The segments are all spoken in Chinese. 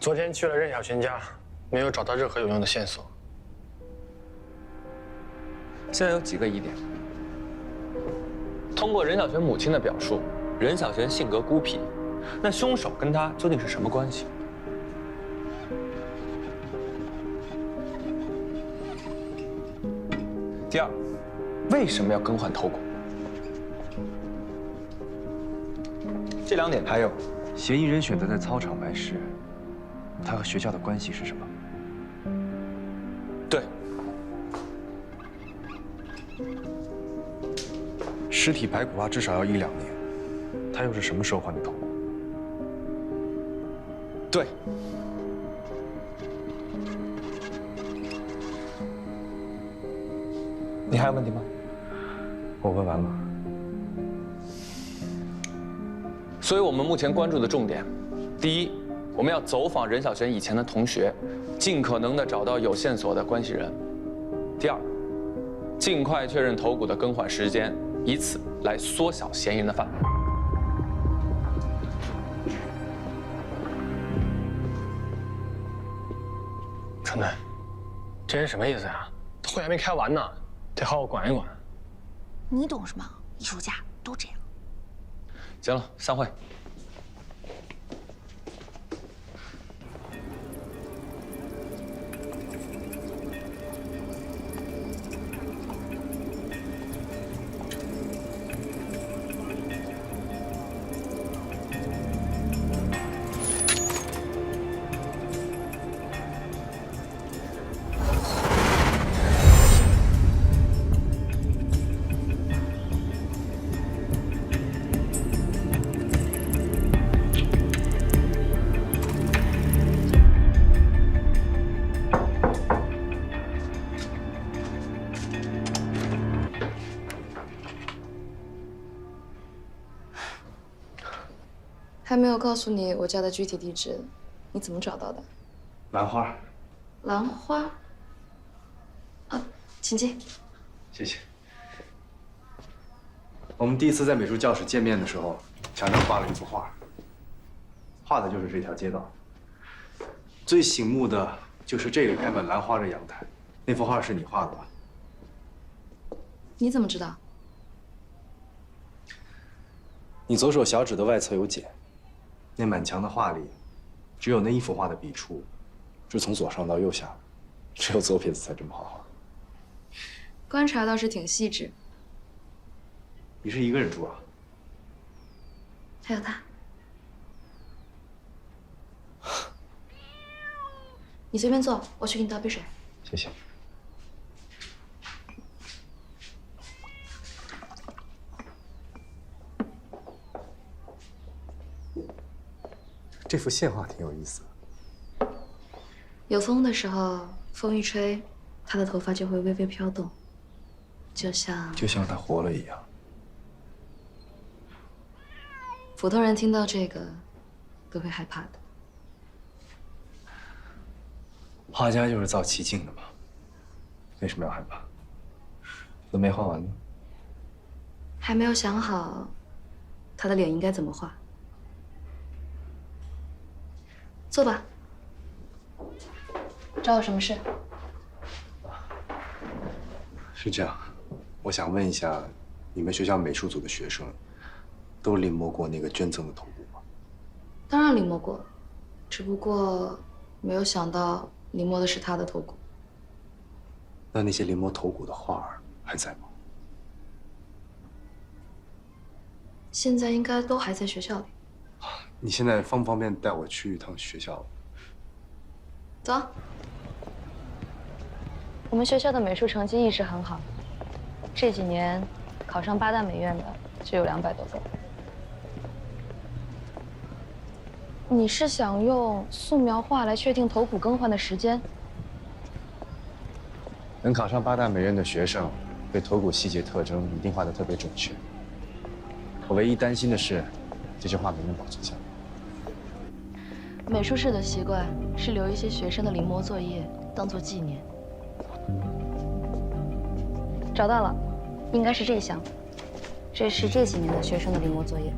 昨天去了任小萱家，没有找到任何有用的线索。现在有几个疑点。通过任小萱母亲的表述，任小萱性格孤僻，那凶手跟她究竟是什么关系？第二，为什么要更换头骨？这2点还有，嫌疑人选择在操场埋尸，他和学校的关系是什么？对，尸体白骨化至少要1-2年，他又是什么时候换的头骨？对。你还有问题吗？我问完了。所以我们目前关注的重点，第一，我们要走访任小萱以前的同学，尽可能的找到有线索的关系人；第二，尽快确认头骨的更换时间，以此来缩小嫌疑人的范围。春楠，这人什么意思呀？会还没开完呢，得好好管一管。你懂什么？艺术家都这样。行了，散会。还没有告诉你我家的具体地址，你怎么找到的？兰花。兰花。啊，请进。谢谢。我们第一次在美术教室见面的时候，墙上挂了一幅画，画的就是这条街道。最醒目的就是这个开满兰花的阳台。那幅画是你画的吧？你怎么知道？你左手小指的外侧有茧，那满墙的画里，只有那一幅画的笔触是从左上到右下的，只有左撇子才这么画画。观察倒是挺细致。你是一个人住啊？还有他。你随便坐，我去给你倒杯水。谢谢。这幅线画挺有意思的。有风的时候，风一吹，他的头发就会微微飘动，就像他活了一样。普通人听到这个都会害怕的。画家就是造奇境的嘛，为什么要害怕？都没画完呢。还没有想好他的脸应该怎么画。坐吧。找我什么事？是这样，我想问一下，你们学校美术组的学生都临摹过那个捐赠的头骨吗？当然临摹过，只不过没有想到临摹的是他的头骨。那些临摹头骨的画儿还在吗？现在应该都还在学校里。你现在方不方便带我去一趟学校？走。我们学校的美术成绩一直很好，这几年考上八大美院的就有200多个。你是想用素描画来确定头骨更换的时间？能考上八大美院的学生，对头骨细节特征一定画得特别准确。我唯一担心的是，这些画没能保存下来。美术室的习惯是留一些学生的临摹作业当做纪念。找到了，应该是这一项。这是这几年的学生的临摹作业。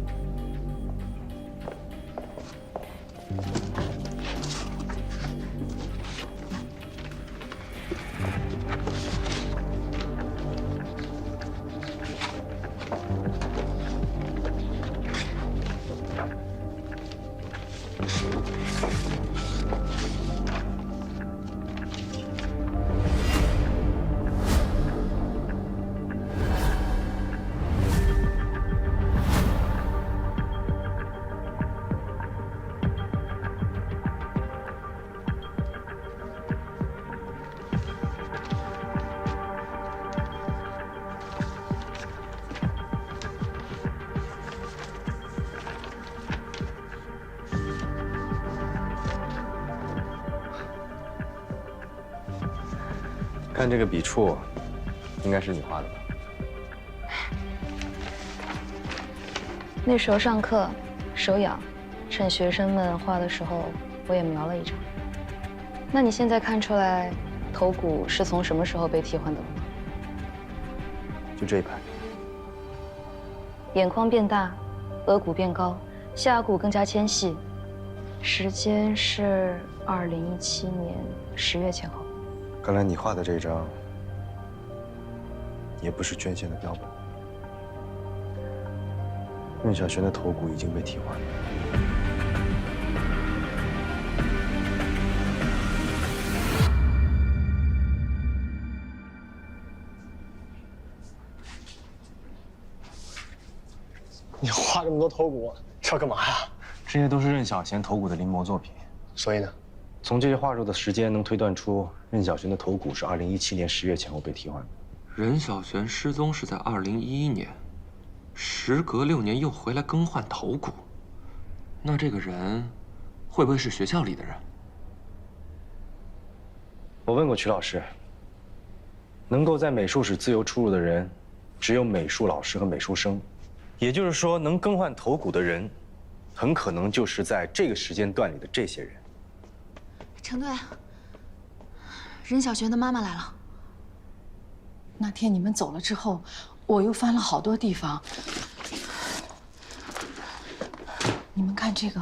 看这个笔触，应该是你画的吧？那时候上课手痒，趁学生们画的时候，我也描了一张。那你现在看出来头骨是从什么时候被替换的了吗？就这一排。眼眶变大，额骨变高，下骨更加纤细。时间是2017年10月前后。看来你画的这张，也不是捐献的标本。任小璇的头骨已经被替换了。你画这么多头骨是要干嘛呀？这些都是任小贤头骨的临摹作品。所以呢？从这些画作的时间能推断出，任小璇的头骨是2017年10月前后被替换的。任小璇失踪是在2011年，时隔6年又回来更换头骨，那这个人会不会是学校里的人？我问过曲老师，能够在美术史自由出入的人，只有美术老师和美术生，也就是说，能更换头骨的人，很可能就是在这个时间段里的这些人。陈队，任小璇的妈妈来了。那天你们走了之后，我又翻了好多地方。你们看这个，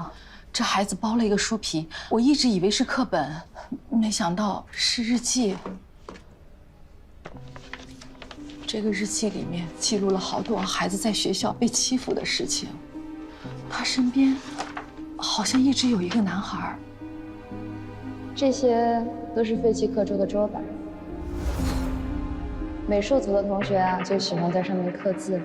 这孩子包了一个书皮，我一直以为是课本，没想到是日记。这个日记里面记录了好多孩子在学校被欺负的事情。他身边好像一直有一个男孩。这些都是废弃课桌的桌板。美术组的同学啊，就喜欢在上面刻字。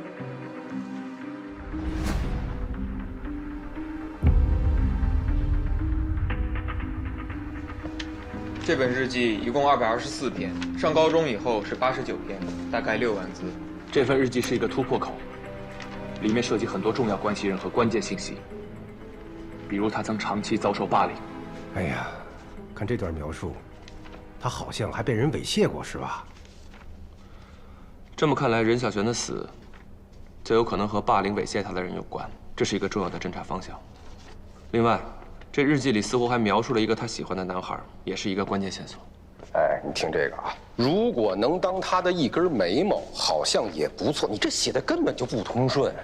这本日记一共224篇，上高中以后是89篇，大概6万字。这份日记是一个突破口，里面涉及很多重要关系人和关键信息，比如他曾长期遭受霸凌。哎呀，看这段描述，他好像还被人猥亵过，是吧？这么看来，任小璇的死，最有可能和霸凌猥亵他的人有关，这是一个重要的侦查方向。另外，这日记里似乎还描述了一个他喜欢的男孩，也是一个关键线索。哎，你听这个啊，如果能当他的一根眉毛，好像也不错。你这写的根本就不通顺，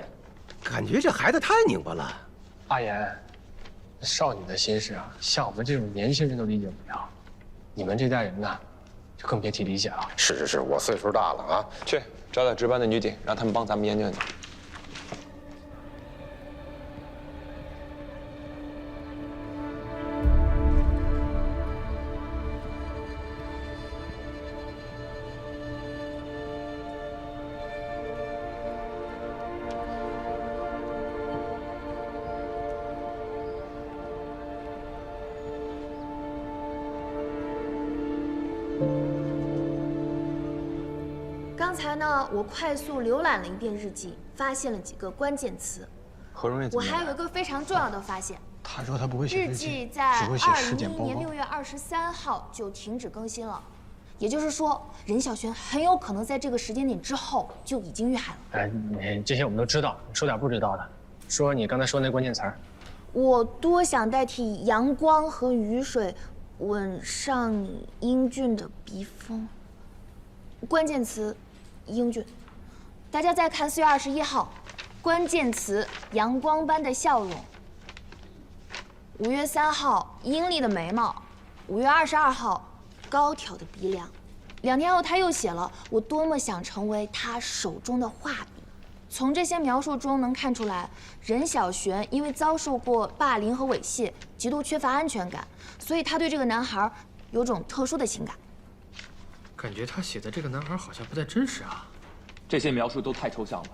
感觉这孩子太拧巴了。阿言，少女的心事啊，像我们这种年轻人都理解不了，你们这代人呢，就更别提理解了。是，我岁数大了啊。去找找值班的女警，让他们帮咱们研究研究。刚才呢，我快速浏览了一遍日记，发现了几个关键词。何荣业怎么样？我还有一个非常重要的发现，他说他不会写日日记，记在只会写尸检2011报告年6月23号就停止更新了，也就是说，任小璇很有可能在这个时间点之后就已经遇害了。哎，你这些我们都知道，你说点不知道的。说你刚才说那关键词儿。我多想代替阳光和雨水吻上英俊的鼻峰。关键词：英俊。大家再看4月21号，关键词：阳光般的笑容。5月3号，阴丽的眉毛。5月22号，高挑的鼻梁。2天后，他又写了：“我多么想成为他手中的画笔。”从这些描述中能看出来，任小璇因为遭受过霸凌和猥亵，极度缺乏安全感，所以他对这个男孩有种特殊的情感。感觉他写的这个男孩好像不太真实啊。这些描述都太抽象了，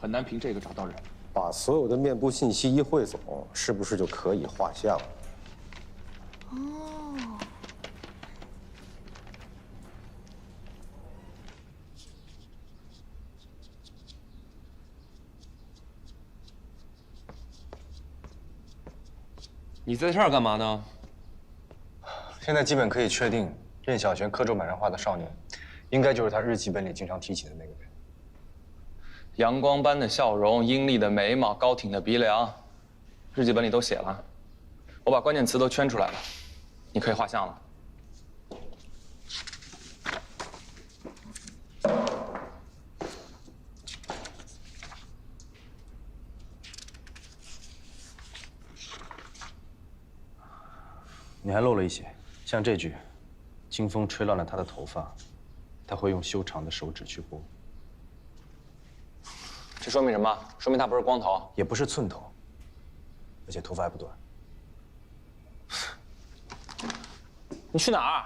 很难凭这个找到人。把所有的面部信息一汇总，是不是就可以画像？哦，你在这儿干嘛呢？现在基本可以确定，任小璇刻舟满上画的少年，应该就是他日记本里经常提起的那个人。阳光般的笑容，英丽的眉毛，高挺的鼻梁，日记本里都写了。我把关键词都圈出来了，你可以画像了。你还漏了一些，像这句：“清风吹乱了他的头发，他会用修长的手指去拨。”这说明什么？说明他不是光头，也不是寸头，而且头发还不短。你去哪儿？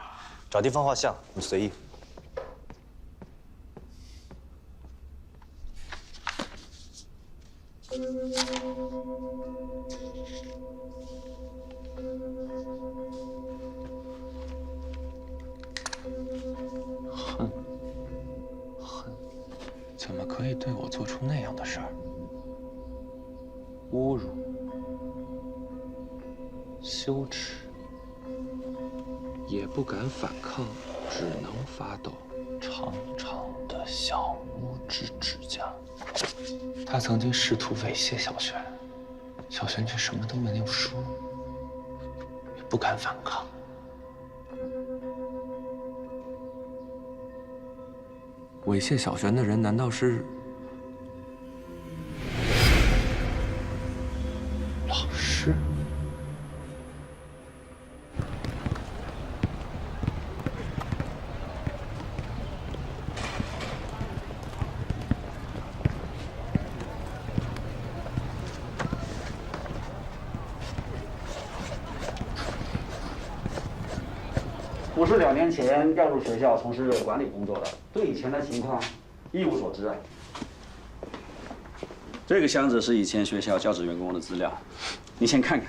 找地方画像，你随意。怎么可以对我做出那样的事儿？侮辱、羞耻，也不敢反抗，只能发抖。长长的小拇指指甲。他曾经试图猥亵小璇，小璇却什么都没有说，也不敢反抗。猥亵小璇的人难道是老师？我是2年前调入学校从事管理工作的，对以前的情况一无所知啊。这个箱子是以前学校教职员工的资料，你先看看。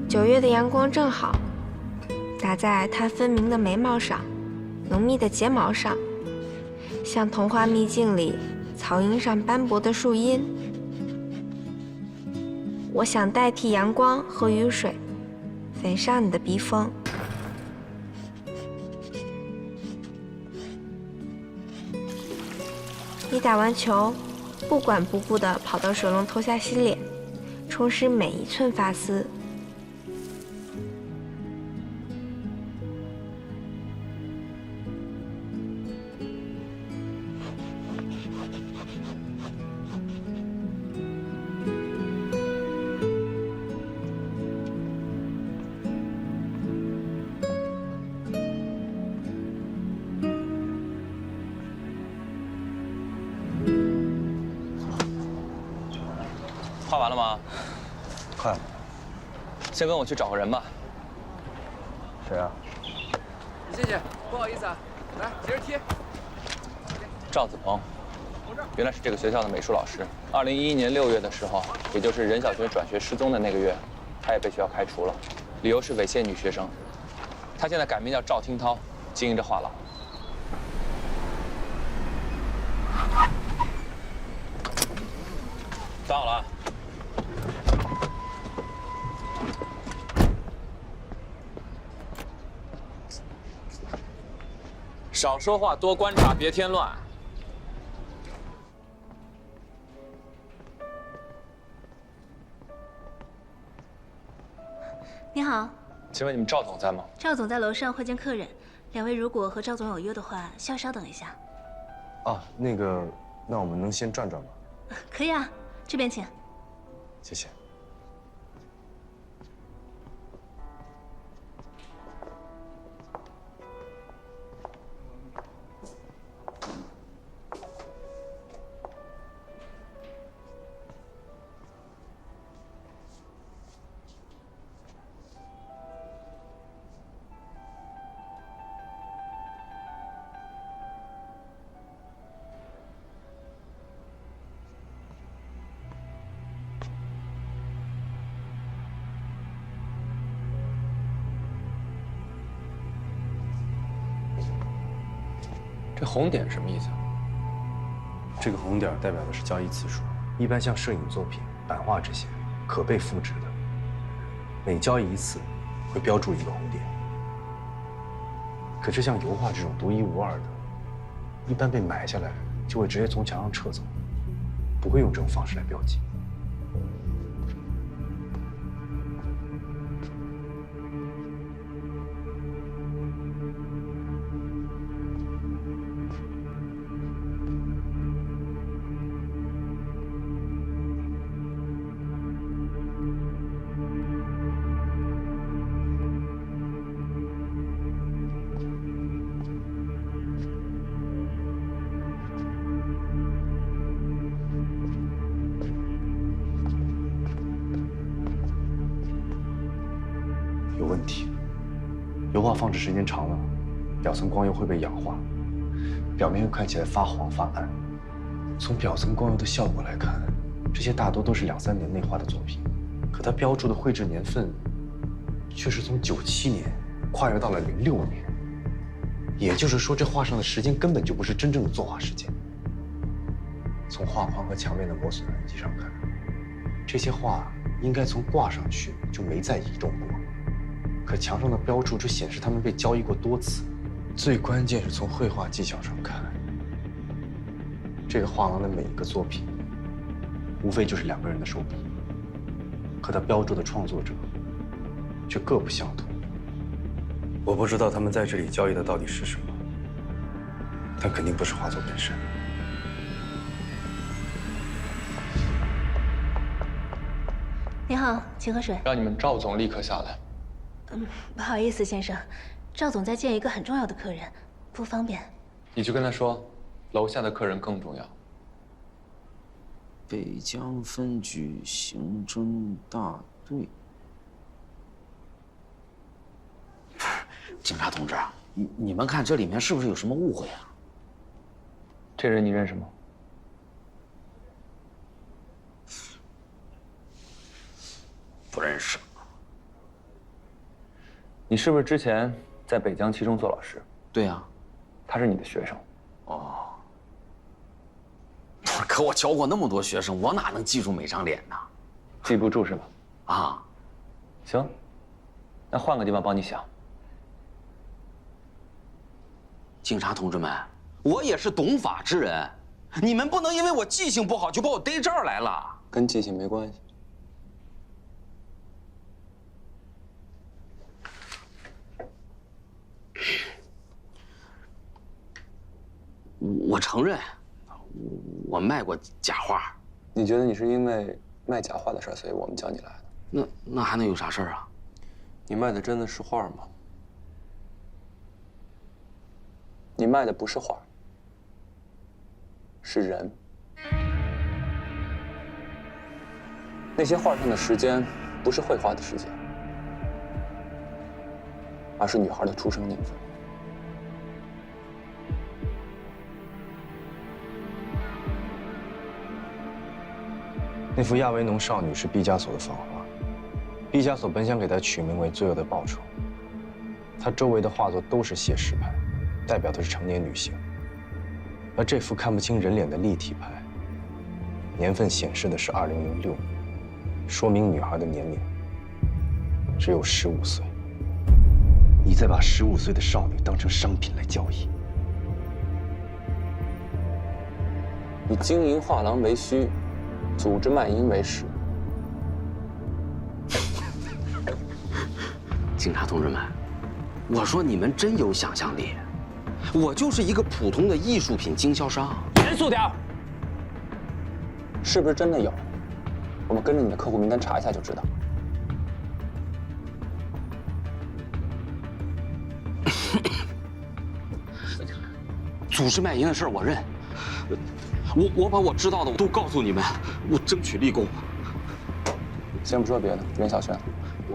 9月的阳光正好，打在她分明的眉毛上，浓密的睫毛上，像童话秘境里草荫上斑驳的树荫。我想代替阳光和雨水，粉上你的鼻峰。你打完球，不管不顾地跑到水龙头下洗脸，充实每一寸发丝。画完了吗？快了。先跟我去找个人吧。谁啊？谢谢，不好意思啊，来接着踢。赵子鹏，原来是这个学校的美术老师。2011年6月的时候，也就是任小璇转学失踪的那个月，他也被学校开除了，理由是猥亵女学生。他现在改名叫赵听涛，经营着画廊。站好了。少说话，多观察，别添乱。你好，请问你们赵总在吗？赵总在楼上会见客人，两位如果和赵总有约的话，需要稍等一下。啊，那我们能先转转吗？可以啊，这边请。谢谢。这红点什么意思？这个红点代表的是交易次数，一般像摄影作品、版画这些可被复制的，每交易一次会标注一个红点。可是像油画这种独一无二的，一般被买下来就会直接从墙上撤走，不会用这种方式来标记。有问题。油画放置时间长了，表层光油会被氧化，表面又看起来发黄发暗。从表层光油的效果来看，这些大多都是2、3年内画的作品，可它标注的绘制年份却是从97年跨越到了06年。也就是说，这画上的时间根本就不是真正的作画时间。从画框和墙面的磨损痕迹上看，这些画应该从挂上去就没再移动过。可墙上的标注却显示它们被交易过多次。最关键是从绘画技巧上看，这个画廊的每一个作品，无非就是2个人的手笔，可它标注的创作者却各不相同。我不知道他们在这里交易的到底是什么，但肯定不是画作本身。你好，请喝水。让你们赵总立刻下来。不好意思，先生，赵总在见一个很重要的客人，不方便。你去跟他说，楼下的客人更重要。北江分局刑侦大队。警察同志，你们看这里面是不是有什么误会啊？这人你认识吗？不认识。你是不是之前在北江七中做老师？对呀，他是你的学生。哦。可我教过那么多学生，我哪能记住每张脸呢？记不住是吧？啊，行，那换个地方帮你想。警察同志们，我也是懂法之人，你们不能因为我记性不好就把我逮这儿来了。跟记性没关系。我承认，我卖过假画。你觉得你是因为卖假画的事儿，所以我们叫你来的？那还能有啥事儿啊？你卖的真的是画吗？你卖的不是画，是人。那些画上的时间不是绘画的时间，而是女孩的出生年份。那幅亚维农少女是毕加索的仿画，毕加索本想给她取名为《罪恶的报酬》。他周围的画作都是写实派，代表的是成年女性。而这幅看不清人脸的立体派，年份显示的是2006年，说明女孩的年龄只有15岁。你再把15岁的少女当成商品来交易，你经营画廊为虚，组织卖淫为实。警察同志们，我说你们真有想象力，我就是一个普通的艺术品经销商。严肃点儿！是不是真的有？我们跟着你的客户名单查一下就知道。组织卖淫的事我认，我把我知道的都告诉你们，我争取立功。先不说别的，任小璇，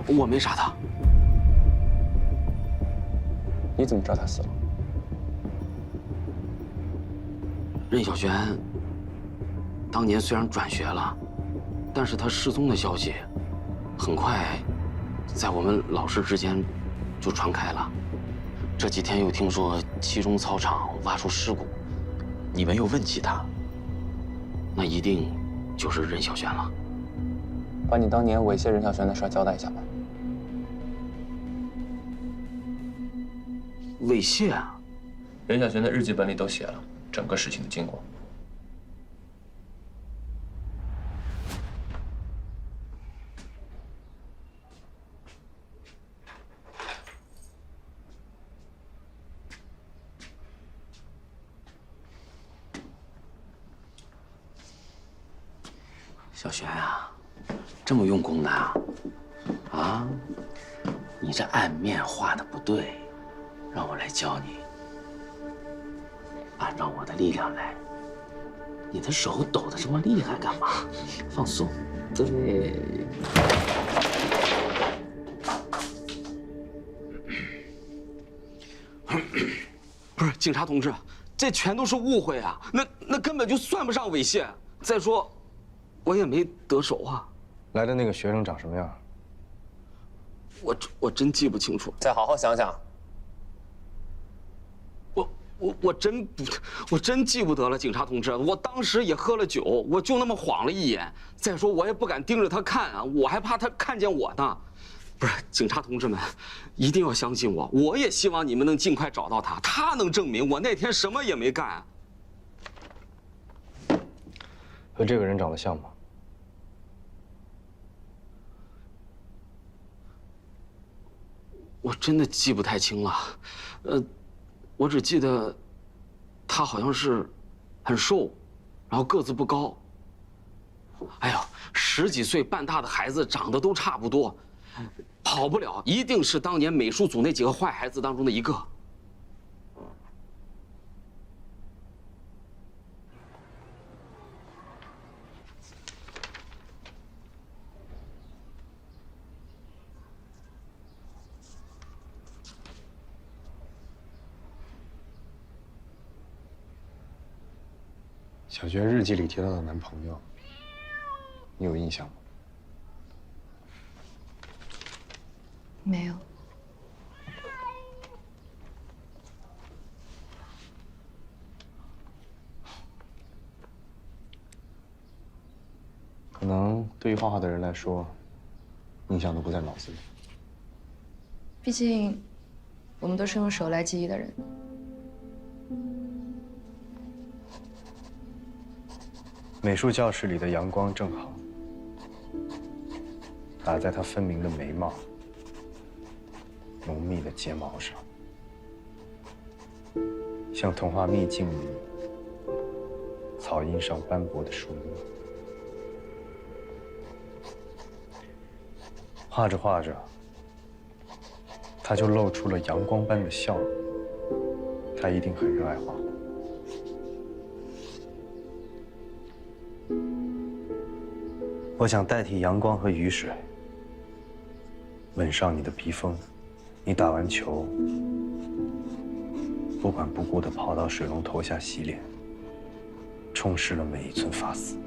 我没杀他。你怎么知道他死了？任小璇当年虽然转学了，但是他失踪的消息很快在我们老师之间就传开了。这几天又听说七中操场挖出尸骨，你们又问起他，那一定就是任小璇了。把你当年猥亵任小璇的事交代一下吧。猥亵啊？任小璇的日记本里都写了整个事情的经过。小璇啊，这么用功的啊？啊，你这暗面画的不对，让我来教你。按照我的力量来。你的手抖得这么厉害干嘛？放松，对。不是警察同志，这全都是误会啊！那根本就算不上猥亵。再说，我也没得手啊。来的那个学生长什么样？我真记不清楚。再好好想想。我真记不得了，警察同志。我当时也喝了酒，我就那么晃了一眼。再说我也不敢盯着他看啊，我还怕他看见我呢。不是，警察同志们，一定要相信我。我也希望你们能尽快找到他，他能证明我那天什么也没干。和这个人长得像吗？我真的记不太清了，我只记得他好像是很瘦，然后个子不高。哎呦，10几岁半大的孩子长得都差不多，跑不了，一定是当年美术组那几个坏孩子当中的一个。小璇日记里提到的男朋友，你有印象吗？没有。可能对于画画的人来说，印象都不在脑子里。毕竟，我们都是用手来记忆的人。美术教室里的阳光正好打在她分明的眉毛、浓密的睫毛上，像童话秘境里草荫上斑驳的树叶。画着画着，她就露出了阳光般的笑容。她一定很热爱画画。我想代替阳光和雨水，吻上你的鼻峰。你打完球，不管不顾地跑到水龙头下洗脸，充实了每一寸发丝。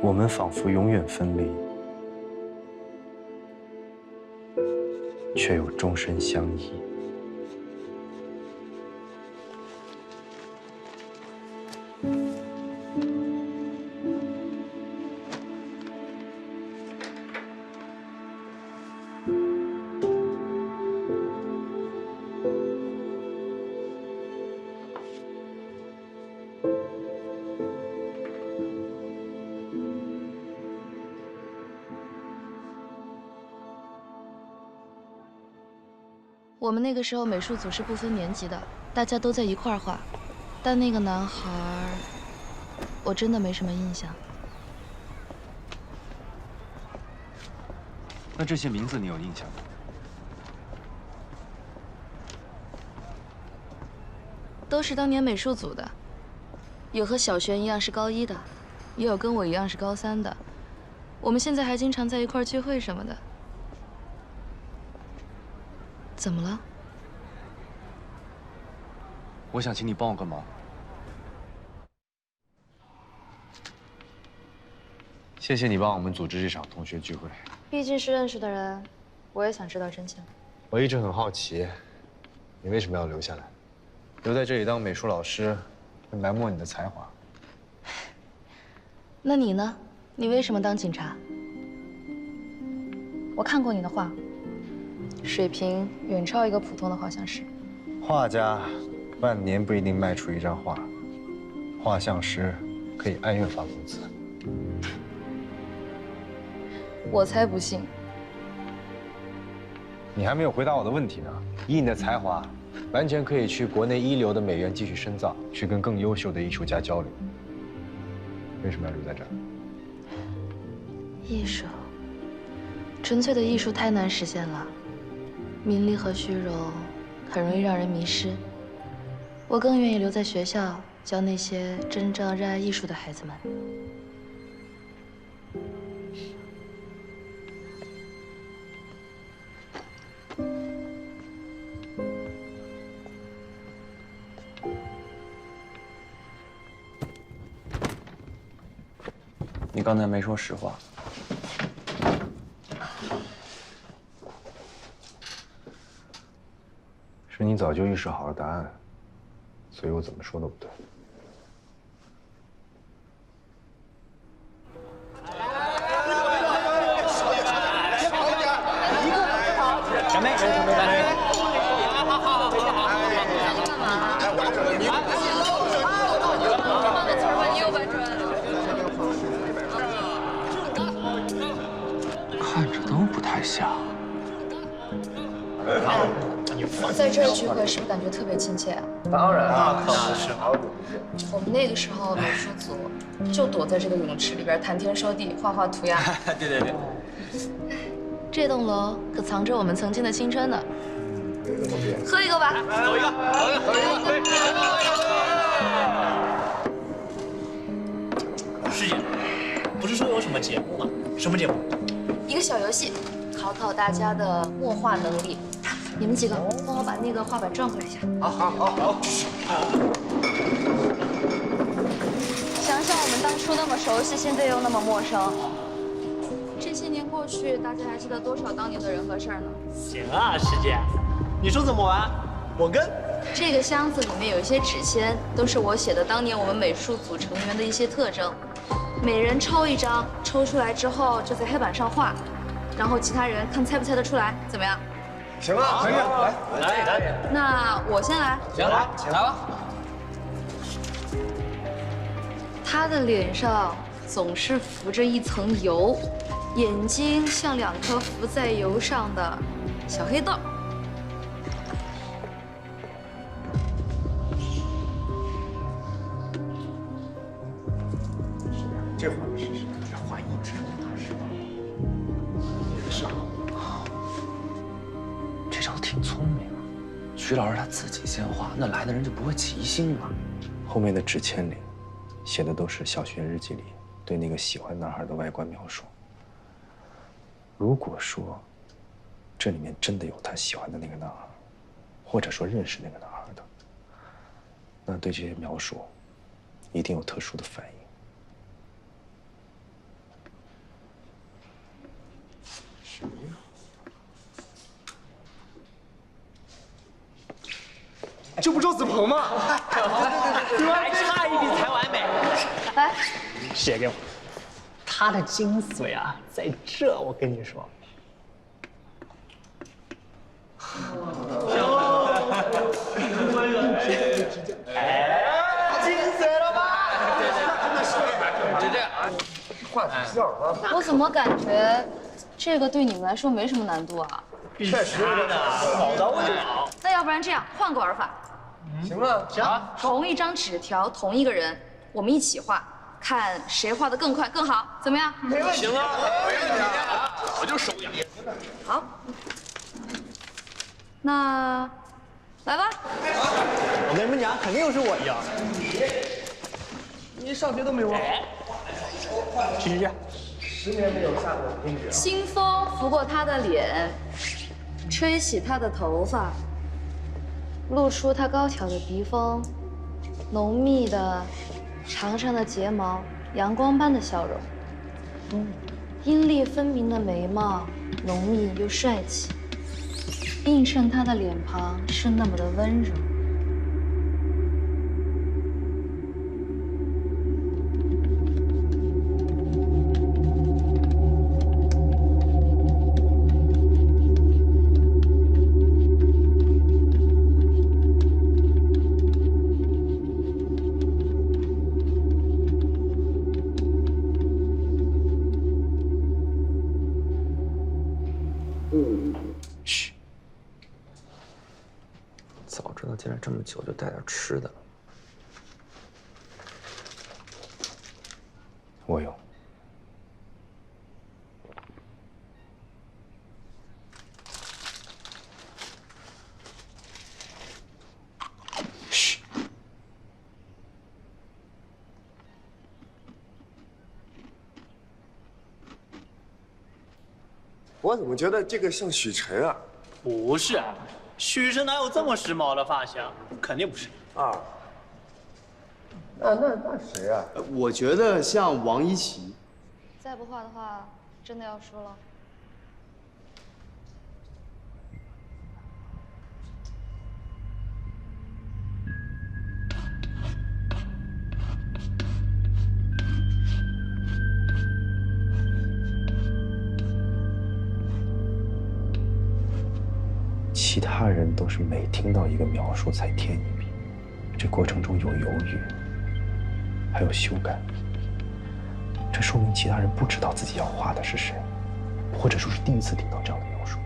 我们仿佛永远分离，却又终身相依。我们那个时候美术组是不分年级的，大家都在一块儿画。但那个男孩，我真的没什么印象。那这些名字你有印象吗？都是当年美术组的，有和小璇一样是高1的，也有跟我一样是高3的。我们现在还经常在一块儿聚会什么的。怎么了？我想请你帮我个忙。谢谢你帮我们组织这场同学聚会。毕竟是认识的人，我也想知道真相。我一直很好奇，你为什么要留下来？留在这里当美术老师，会埋没你的才华。那你呢？你为什么当警察？我看过你的画，水平远超一个普通的画像师。画家半年不一定卖出一张画，画像师可以按月发工资。我才不信。你还没有回答我的问题呢。以你的才华，完全可以去国内一流的美院继续深造，去跟更优秀的艺术家交流。为什么要留在这儿？艺术，纯粹的艺术太难实现了，名利和虚荣很容易让人迷失。我更愿意留在学校，教那些真正热爱艺术的孩子们。你刚才没说实话。是你早就预设好了答案，所以我怎么说都不对。小妹，看着都不太像。在这儿聚会是不是感觉特别亲切啊？当然啊，可不是。我们那个时候美术组就躲在这个泳池里边谈天说地，画画涂鸦。对对对。这栋楼可藏着我们曾经的青春呢。喝一个吧。走一个，走一个。师姐，不是说有什么节目吗？什么节目？一个小游戏，考考大家的墨画能力。你们几个帮我把那个画板转过来一下。好。想想我们当初那么熟悉，现在又那么陌生。这些年过去，大家还记得多少当年的人和事儿呢？行啊，师姐，你说怎么玩？我跟。这个箱子里面有一些纸签，都是我写的当年我们美术组成员的一些特征。每人抽一张，抽出来之后就在黑板上画，然后其他人看猜不猜得出来，怎么样？行啊，可以，来。那我先来。行，来吧。他的脸上总是浮着一层油，眼睛像2颗浮在油上的小黑豆。这画试试，这画一直是吧？是。这招挺聪明啊，徐老师他自己先画，那来的人就不会起疑心了。后面的纸签里，写的都是小学日记里对那个喜欢男孩的外观描述。如果说这里面真的有他喜欢的那个男孩，或者说认识那个男孩的，那对这些描述一定有特殊的反应。什么呀？这不周子鹏吗？对，还差一笔才完美。来，写给我。他的精髓啊，在这，我跟你说。精髓了吧？就这样啊，画几下啊。我怎么感觉这个对你们来说没什么难度啊？确实的，好到位。那要不然这样，换个玩法。行啊，行啊。同一张纸条，同一个人，我们一起画，看谁画的更快更好，怎么样？没问题。行啊，没问题啊，我就手痒。好，那来吧。我跟你们讲，肯定是我赢。你上学都没我好。去。10年没有下过冰雪。清风拂过他的脸，吹起他的头发，露出他高挑的鼻峰，浓密的、长长的睫毛，阳光般的笑容。阴丽分明的眉毛，浓密又帅气，映衬他的脸庞是那么的温柔。嘘，早知道进来这么久，就带点吃的。我有。嘘。我怎么觉得这个像许晨啊？不是，许晨哪有这么时髦的发型？肯定不是。啊。那谁啊？我觉得像王一琦。再不画的话，真的要输了。其他人都是每听到一个描述才添一笔，这过程中有犹豫，还有修改。这说明其他人不知道自己要画的是谁，或者说是第一次听到这样的描述。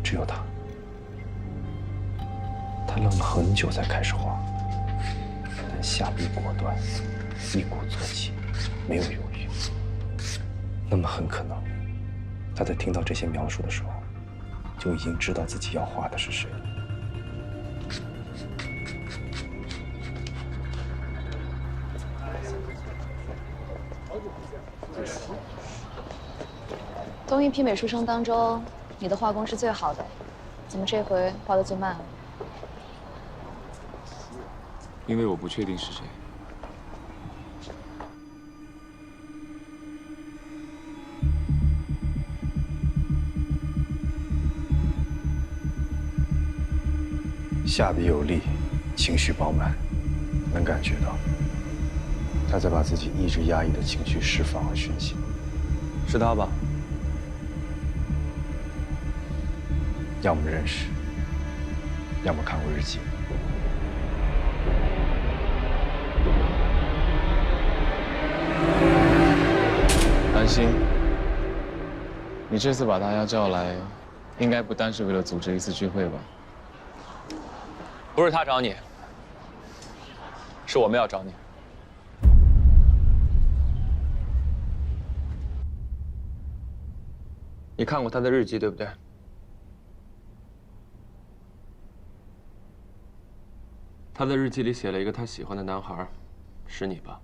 只有他，他愣了很久才开始画，但下笔果断，一鼓作气，没有犹豫。那么很可能，他在听到这些描述的时候，就已经知道自己要画的是谁。同一批美术生当中，你的画工是最好的，怎么这回画的最慢了？因为我不确定是谁。下笔有力，情绪饱满，能感觉到他在把自己一直压抑的情绪释放和宣泄。是他吧？要么认识，要么看过日记。安心，你这次把大家叫来，应该不单是为了组织一次聚会吧？不是他找你，是我们要找你。你看过他的日记，对不对？他的日记里写了一个他喜欢的男孩，是你吧？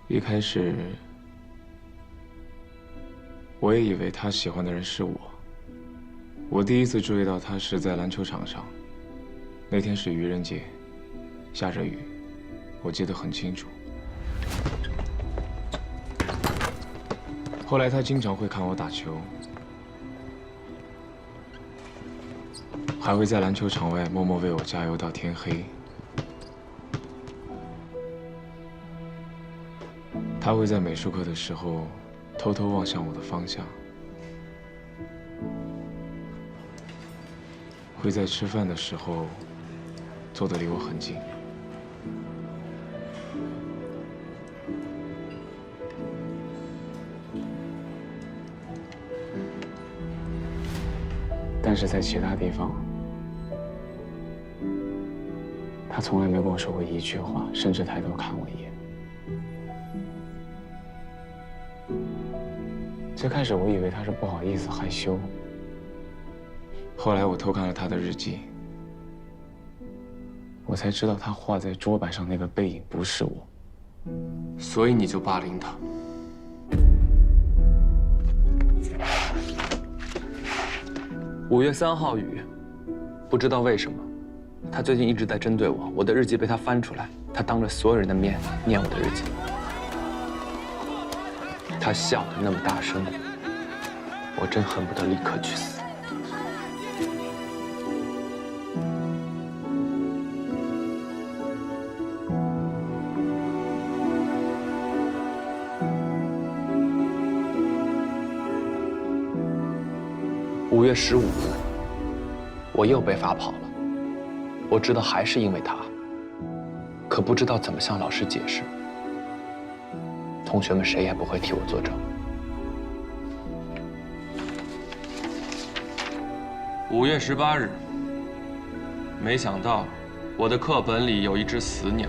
一开始，我也以为他喜欢的人是我。我第一次注意到他是在篮球场上，那天是愚人节，下着雨，我记得很清楚。后来他经常会看我打球，还会在篮球场外默默为我加油到天黑。他会在美术课的时候偷偷望向我的方向，会在吃饭的时候坐得离我很近。但是在其他地方，他从来没跟我说过一句话，甚至抬头看我一眼。最开始我以为他是不好意思、害羞，后来我偷看了他的日记，我才知道他画在桌板上那个背影不是我。所以你就霸凌他。5月3号雨，不知道为什么，他最近一直在针对我。我的日记被他翻出来，他当着所有人的面念我的日记。他笑得那么大声，我真恨不得立刻去死。5月15日，我又被罚跑了。我知道还是因为他，可不知道怎么向老师解释。同学们谁也不会替我作证。5月18日，没想到我的课本里有一只死鸟，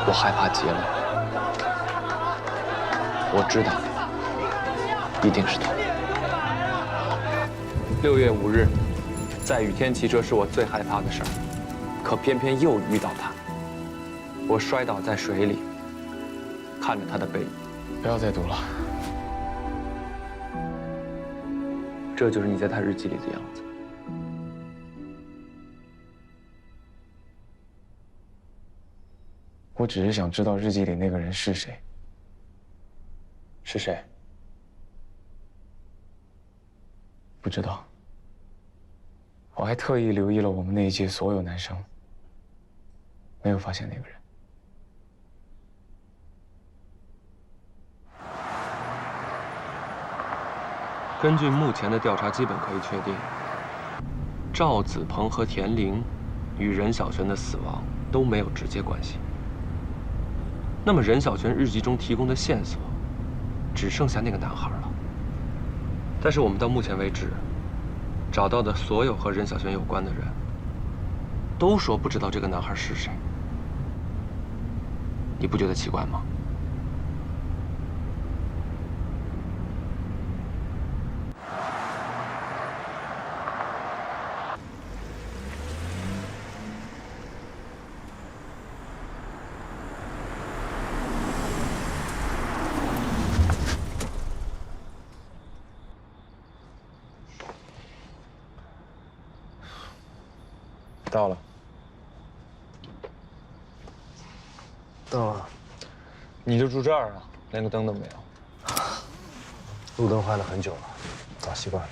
我害怕极了。我知道，一定是他。6月5日，在雨天骑车是我最害怕的事儿，可偏偏又遇到他。我摔倒在水里，看着他的背影。不要再读了。这就是你在他日记里的样子。我只是想知道日记里那个人是谁。是谁？不知道。我还特意留意了我们那一届所有男生，没有发现那个人。根据目前的调查，基本可以确定，赵子鹏和田玲与任小璇的死亡都没有直接关系。那么任小璇日记中提供的线索，只剩下那个男孩了。但是我们到目前为止，找到的所有和任小璇有关的人，都说不知道这个男孩是谁。你不觉得奇怪吗？到了。到了。你就住这儿啊？连个灯都没有。路灯坏了很久了，早习惯了。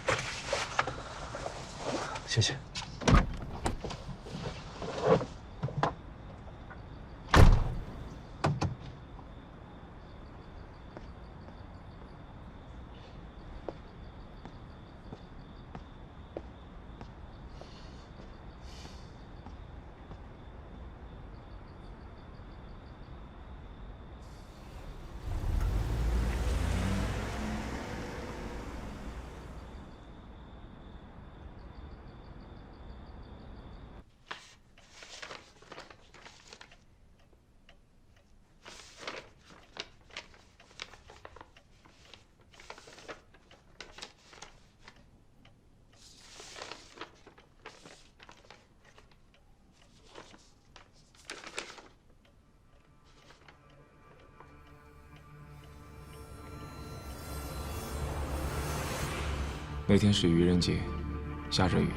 谢谢。那天是愚人节，下着雨。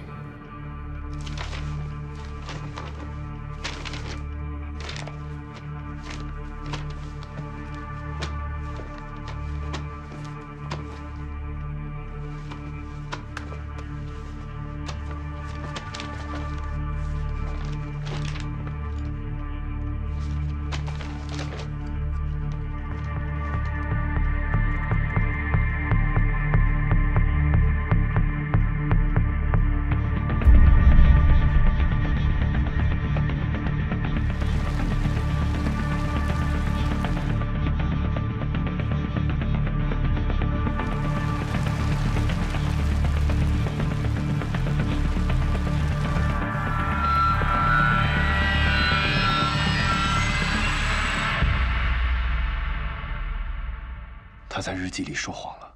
他在日记里说谎了。